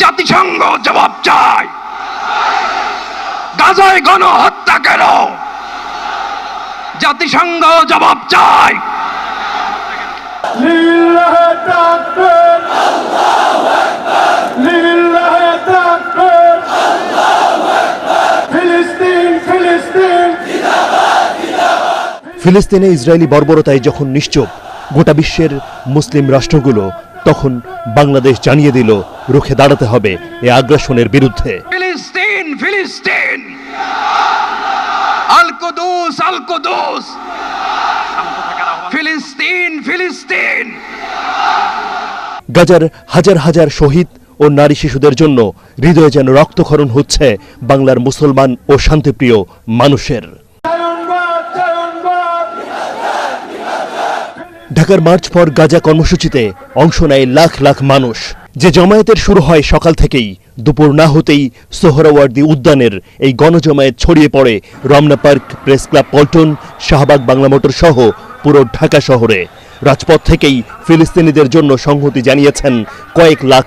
জাতিসংঘ জবাব চায়। গাজায় গণহত্যা কেন? জাতিসংঘ জবাব চায়। লিল্লাহি তাকবীর, আল্লাহু আকবার, লিল্লাহি তাকবীর, আল্লাহু আকবার, ফিলিস্তিন ফিলিস্তিন জিন্দাবাদ জিন্দাবাদ। ফিলিস্তিনে ইসরায়েলি বর্বরতায় যখন নিশ্চুপ গোটা বিশ্বের মুসলিম রাষ্ট্রগুলো, তখন বাংলাদেশ জানিয়ে দিল রুখে দাঁড়াতে হবে এ আগ্রাসনের বিরুদ্ধে। ফিলিস্তিন ফিলিস্তিন, আল কুদুস আল কুদুস, ফিলিস্তিন ফিলিস্তিন। গাজার হাজার হাজার শহীদ ও নারী শিশুদের জন্য হৃদয়ে যেন রক্তক্ষরণ হচ্ছে বাংলার মুসলমান ও শান্তিপ্রিয় মানুষের। ঢাকার মার্চ ফর গাজা কর্মসূচিতে অংশ নেয় লাখ লাখ মানুষ। যে জমায়েতের শুরু হয় সকাল থেকেই, দুপুর না হতেই সোহরাওয়ার্দী উদ্যানের এই গণজমায়েত ছড়িয়ে পড়ে Ramna park, press club Paltan, Shahbag Bangla motor সহ পুরো ঢাকা শহরে। রাজপথ থেকেই ফিলিস্তিনিদের জন্য সংহতি জানিয়েছেন কয়েক লাখ